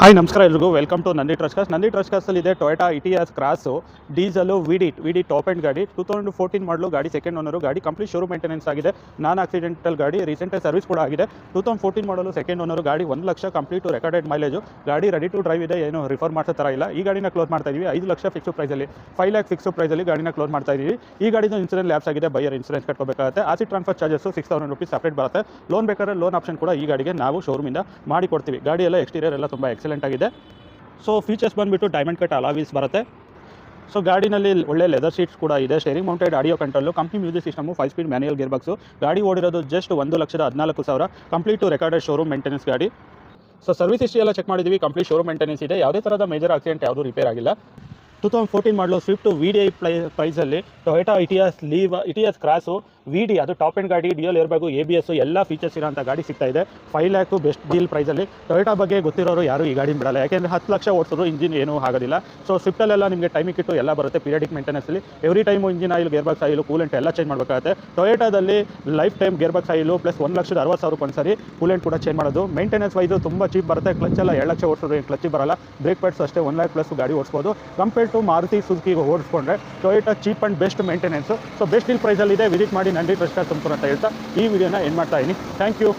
Hi ನಮಸ್ಕಾರ ಎಲ್ರಿಗೂ welcome to Nandi trust cost. Nandi trust ಕಾಸ್ಟಲ್ಲಿ ಇದೆ Toyota Etios cross diesel V D top end ಗಾಡಿ 2014 ಮಾಡಲು ಗಾಡಿ ಸೆಕೆಂಡ್ ಓನರು ಗಾಡಿ ಕಂಪ್ಲೀಟ್ ಶೋರೂಮ್ ಮೇಂಟೆನೆನ್ಸ್ ಆಗಿದೆ. ನಾನ್ ಆಕ್ಸಿಡೆಂಟಲ್ ಗಾಡಿ ರೀಸೆಂಟಾಗಿ ಸರ್ವಿಸ್ ಕೂಡ ಆಗಿದೆ. 2014 ಮಾಡಲು ಸೆಕೆಂಡ್ ಓನರು ಗಾಡಿ 1 ಲಕ್ಷ ಕಂಪ್ಲೀಟ್ ರೆಕಾರ್ಡೆಡ್ ಮೈಲೇಜು ಗಾಡಿ ರೆಡಿ ಟು ಡ್ರೈವ್ ಇದೆ. ಏನು ರಿಫರ್ ಮಾಡೋ ಥರ ಇಲ್ಲ. ಈ ಗಾಡಿನ ಕ್ಲೋಸ್ ಮಾಡ್ತಾ ಇದೀವಿ 5 ಲಕ್ಷ ಫಿಕ್ಸ್ ಪ್ರೈಸಲ್ಲಿ 5 ಲ್ಯಾಕ್ ಫಿಕ್ಸ್ ಪ್ರೈಸಲ್ಲಿ ಗಾಡಿನ ಕ್ಲೋಸ್ ಮಾಡ್ತಾ ಇದೀವಿ. ಈ ಗಾಡಿದು ಇನ್ಸೂರೆನ್ಸ್ ಲ್ಯಾಪ್ಸ್ ಆಗಿದೆ. ಬೈಯರ್ ಇನ್ಸೂರೆನ್ಸ್ ಕಟ್ಕೋಬೇಕಾಗುತ್ತೆ. RC transfer charges 6000 rupees separate ಬರುತ್ತೆ. ಲೋನ್ ಬೇಕಾದ್ರೆ ಲೋನ್ ಆಪ್ಷನ್ ಕೂಡ ಈ ಗಾಡಿಗೆ ನಾವು ಶೋರೂಮಿಂದ ಮಾಡಿ ಕೊಡ್ತೀವಿ. ಗಾಡಿ ಎಲ್ಲ ಎಕ್ಸ್ಟೀರಿಯರ್ ಎಲ್ಲ ತುಂಬ ಎಕ್ಸಲೆಂಟ್ ಆಗಿದೆ. ಸೊ ಫೀಚರ್ಸ್ ಬಂದುಬಿಟ್ಟು ಡೈಮಂಡ್ ಕಟ್ ಅಲಾಯ್ ವೀಲ್ಸ್ ಬರುತ್ತೆ. ಸೊ ಗಾಡಿನಲ್ಲಿ ಒಳ್ಳೆ ಲೆದರ್ ಸೀಟ್ಸ್ ಕೂಡ ಇದೆ. Steering mounted audio control, company music system, 5 speed manual gear box. ಗಾಡಿ ಓಡಿರೋದು just 1,14,000 complete to recorded showroom maintenance ಗಾಡಿ. ಸೊ ಸರ್ವಿಸ್ ಹಿಸ್ಟ್ರಿ ಎಲ್ಲ ಚೆಕ್ ಮಾಡಿದ್ದೀವಿ. ಕಂಪ್ಲೀಟ್ ಶೋರೂಮ್ ಮೇಂಟೆನೆನ್ಸ್ ಇದೆ. ಯಾವುದೇ ಥರದ ಮೇಜರ್ ಆಕ್ಸಿಡೆಂಟ್ ಯಾವುದೂ ರಿಪೇರ್ ಆಗಿಲ್ಲ. 2014 ಮಾಡಲು ಸ್ವಿಫ್ಟ್ ವಿ.ಡಿ.ಐ ಪ್ರೈಸಲ್ಲಿ ಟೊಯೋಟಾ ಇಟಿಎಸ್ ಕ್ರಾಸು ವಿ.ಡಿ ಅದು ಟಾಪ್ ಎಂಡ್ ಗಾಡಿ, ಡಿಎಲ್ ಏರ್ಬ್ಯಾಗು, ABS ಎಲ್ಲ ಫೀಚರ್ಸ್ ಇರೋಂಥ ಗಾಡಿ ಸಿಗ್ತಾ ಇದೆ. 5 ಲ್ಯಾಕು ಬೆಸ್ಟ್ ಡೀಲ್ ಪ್ರೈಸಲ್ಲಿ. ಟೊಯೋಟಾ ಬಗ್ಗೆ ಗೊತ್ತಿರೋರು ಯಾರು ಈ ಗಾಡಿನ ಬಿಡಲ್ಲ. ಯಾಕೆಂದರೆ 10 ಲಕ್ಷ ಓಡಿಸೋದು ಇಂಜಿನ್ ಏನೂ ಆಗೋದಿಲ್ಲ. ಸೊ ಸ್ವಿಫ್ಟಲ್ಲೆಲ್ಲ ನಿಮಗೆ ಟೈಮಿಂಗ್ ಕಿಟ್ಟು ಎಲ್ಲ ಬರುತ್ತೆ. ಪೀರಿಯಡಿಕ್ ಮೇಂಟೆನೆನ್ಸಲ್ಲಿ every time engine oil, gear box oil, coolant ಎಲ್ಲ ಚೇಂಜ್ ಮಾಡಬೇಕಾಗುತ್ತೆ. ಟೊಯೋಟಾದಲ್ಲಿ lifetime gear box oil plus 1,60,000 ಒಂದ್ಸರಿ ಕೂಲೆಂಟ್ ಕೂಡ ಚೇಂಜ್ ಮಾಡೋದು. ಮೇಂಟೆನೆನ್ಸ್ ವೈಸು ತುಂಬ ಚೀಪ್ ಬರುತ್ತೆ. ಕ್ಲಚ್ ಎಲ್ಲ 2 ಲಕ್ಷ ಓಡಿಸೋದು ಏನು ಕ್ಲಚ್ ಬರಲ್ಲ. ಬ್ರೇಕ್ ಪ್ಯಾಡ್ಸ್ ಅಷ್ಟೇ 1 ಲ್ಯಾಕ್ ಪ್ಲಸ್ ಗಾಡಿ ಓಡಿಸ್ಬೋದು. ಕಂಪೇರ್ ಟು ಮಾರುತಿ ಸುಜುಕಿಗೆ ಓಡಿಸ್ಕೊಂಡ್ರೆ Toyota cheap and best maintenance. So best deal ಪ್ರೈಸಲ್ಲಿದೆ. ವಿಸಿಟ್ ಮಾಡಿ ನಂದಿ ಟ್ರಸ್ಟ್ ಕಾಸ್ಟ್ ಅಂತ ಹೇಳ್ತಾ ಈ ವಿಡಿಯೋನ ಎಂಡ್ ಮಾಡ್ತಾ ಇದ್ದೀನಿ. Thank you.